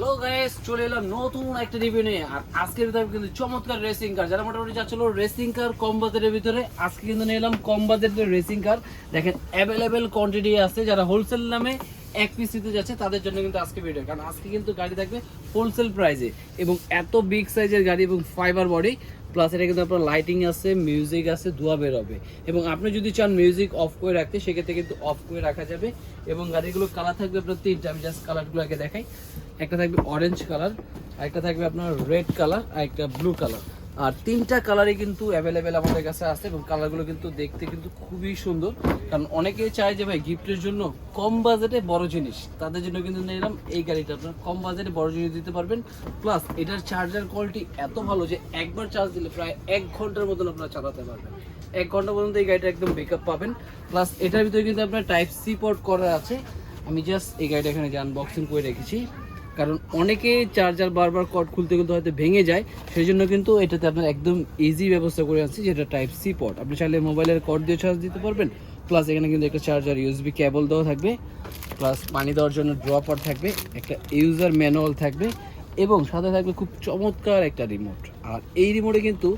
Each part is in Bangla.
হ্যালো গাইস, চলে এলাম নতুন একটা রিভিউ নিয়ে। আর আজকের ভিতরে কিন্তু চমৎকার রেসিং কার, যারা মোটামুটি যাচ্ছিল রেসিং কার কম বাজেটের ভিতরে, আজকে কিন্তু নিয়ে এলাম কম বাজেটের রেসিং কার। দেখেন অ্যাভেলেবেল কোয়ান্টিটি আছে, যারা হোলসেল নামে এক পিস নিতে যাচ্ছে তাদের জন্য কিন্তু আজকে ভিডিও, কারণ আজকে কিন্তু গাড়ি থাকবে হোলসেল প্রাইসে এবং এত বিগ সাইজের গাড়ি এবং ফাইবার বডি প্লাস এটা কিন্তু আপনার লাইটিং আছে, মিউজিক আছে, ধোঁয়া বের হবে। এবং আপনি যদি চান মিউজিক অফ করে রাখতে সেক্ষেত্রে কিন্তু অফ করে রাখা যাবে। এবং গাড়িগুলো কালার থাকবে আপনার তিনটা, আমি জাস্ট কালারগুলো আগে দেখাই। একটা থাকবে অরেঞ্জ কালার, একটা থাকবে আপনার রেড কালার, আর একটা ব্লু কালার। আর তিনটা কালারই কিন্তু অ্যাভেলেবেল আমাদের কাছে আছে এবং কালারগুলো কিন্তু দেখতে কিন্তু খুবই সুন্দর। কারণ অনেকেই চায় যে ভাই গিফটের জন্য কম বাজেটে বড় জিনিস, তাদের জন্য কিন্তু নিলাম এই গাড়িটা। আপনার কম বাজেটে বড় জিনিস দিতে পারবেন, প্লাস এটার চার্জার কোয়ালিটি এত ভালো যে একবার চার্জ দিলে প্রায় 1 ঘন্টার মতন আপনারা চালাতে পারবেন। 1 ঘন্টা পর্যন্ত এই গাড়িটা একদম বেকআপ পাবেন। প্লাস এটার ভিতরে কিন্তু আপনার টাইপ সি পোর্ট করা আছে। আমি জাস্ট এই গাড়িটা এখানে যে আনবক্সিং করে রেখেছি, কারণ অনেকে চার্জার বারবার কর্ড খুলতে কিন্তু হয়তো ভেঙে যায়, সেই জন্য কিন্তু এটাতে আপনার একদম ইজি ব্যবস্থা করে আনছি, যেটা টাইপ সি পোর্ট। আপনি চাইলে মোবাইলের কর্ড দিয়ে চার্জ দিতে পারবেন, প্লাস এখানে কিন্তু একটা চার্জার ইউএসবি কেবল দেওয়া থাকবে, প্লাস পানি দেওয়ার জন্য ড্রপার থাকবে, একটা ইউজার ম্যানুয়াল থাকবে এবং সাথে থাকবে খুব চমৎকার একটা রিমোট। আর এই রিমোটে কিন্তু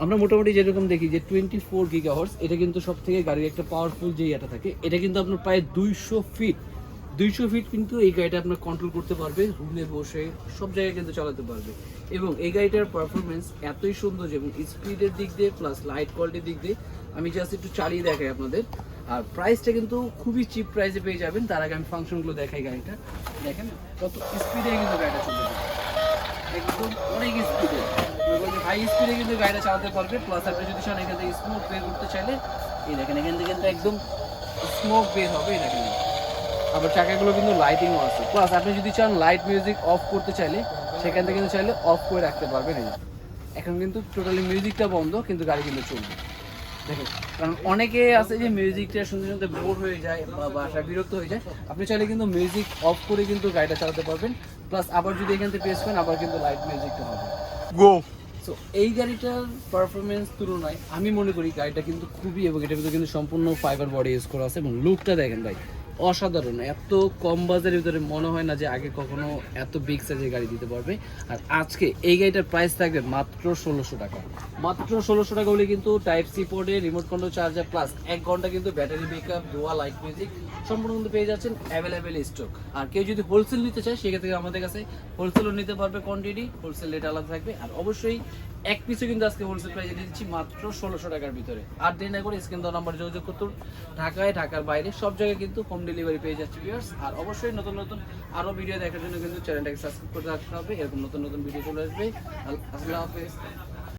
আমরা মোটামুটি যেরকম দেখি যে 24 গিগাহার্টজ, এটা কিন্তু সব থেকে গাড়ির একটা পাওয়ারফুল যে এটা থাকে, এটা কিন্তু আপনার প্রায় 200 ফিট কিন্তু এই গাড়িটা আপনার কন্ট্রোল করতে পারবে, রুমে বসে সব জায়গায় কিন্তু চালাতে পারবে। এবং এই গাড়িটার পারফরমেন্স এতই সুন্দর এবং স্পিডের দিক দিয়ে প্লাস লাইট কোয়ালিটির দিক দিয়ে আমি জাস্ট একটু চালিয়ে দেখাই আপনাদের। আর প্রাইসটা কিন্তু খুবই চিপ প্রাইসে পেয়ে যাবেন। তার আগে আমি ফাংশনগুলো দেখাই গাড়িটা। দেখেন কত স্পিডে কিন্তু গাড়িটা চলতে পারে, একদম অনেক স্পিডে, হাই স্পিডে কিন্তু গাড়িটা চালাতে পারবে। প্লাস আপনি যদি চান এখান থেকে স্মোক বের করতে চাইলে এই দেখেন এখান থেকে কিন্তু একদম স্মোক বের হবে, এই দেখেন। আবার চাকাগুলো কিন্তু লাইটিংও আছে। প্লাস আপনি যদি চান লাইট মিউজিক অফ করতে চাইলে সেখান থেকে কিন্তু চাইলে অফ করে রাখতে পারবেন। এই এখন কিন্তু টোটালি মিউজিকটা বন্ধ, কিন্তু গাড়ি কিন্তু চলবে। দেখেন, কারণ অনেকে আছে যে মিউজিকটা শুনতে শুনতে বোর হয়ে যায় বা বাসায় বিরক্ত হয়ে যায়, আপনি চাইলে কিন্তু মিউজিক অফ করে কিন্তু গাড়িটা চালাতে পারবেন। প্লাস আবার যদি এখান থেকে প্রেস করেন আবার কিন্তু লাইট মিউজিকটা হবে। গো। সো এই গাড়িটার পারফরমেন্স তুলনায় আমি মনে করি গাড়িটা কিন্তু খুবই, এবং এটার ভিতরে কিন্তু সম্পূর্ণ ফাইবার বডি ইউজ করা আছে এবং লুকটা দেখেন ভাই অসাধারণ। এত কম বাজারের ভিতরে মনে হয় না যে আগে কখনো এত বিগ সাইজের গাড়ি দিতে পারবে। আর আজকে এই গাড়িটার প্রাইস থাকবে মাত্র 1600 টাকা। মাত্র 1600 টাকা হলে কিন্তু টাইপ সি পোর্টে রিমোট কন্ট্রোল চার্জার প্লাস 1 ঘন্টা কিন্তু ব্যাটারি ব্যাকআপ, ধোয়া, লাইট মিউজিক সম্পূর্ণ কিন্তু পেয়ে যাচ্ছেন অ্যাভেলেবেল স্টক। আর কেউ যদি হোলসেল নিতে চায় সেক্ষেত্রে আমাদের কাছে হোলসেলও নিতে পারবে, কোয়ান্টিটি হোলসেল রেট আলাদা থাকবে। আর অবশ্যই এক পিসও কিন্তু আজকে হোলসেল প্রাইসে দিচ্ছি মাত্র 1600 টাকার ভিতরে। আর দেরি না করে স্ক্রিন দেওয়া নাম্বার যোগাযোগ করতে, ঢাকায়, ঢাকার বাইরে সব জায়গায় কিন্তু হোম ডেলিভারি পেয়ে যাচ্ছে ভিউয়ার্স। আর অবশ্যই নতুন নতুন আরও ভিডিও দেখার জন্য কিন্তু চ্যানেলটাকে সাবস্ক্রাইব করে রাখতে হবে, এরকম নতুন নতুন ভিডিও চলে আসবে। আল্লাহ হাফেজ।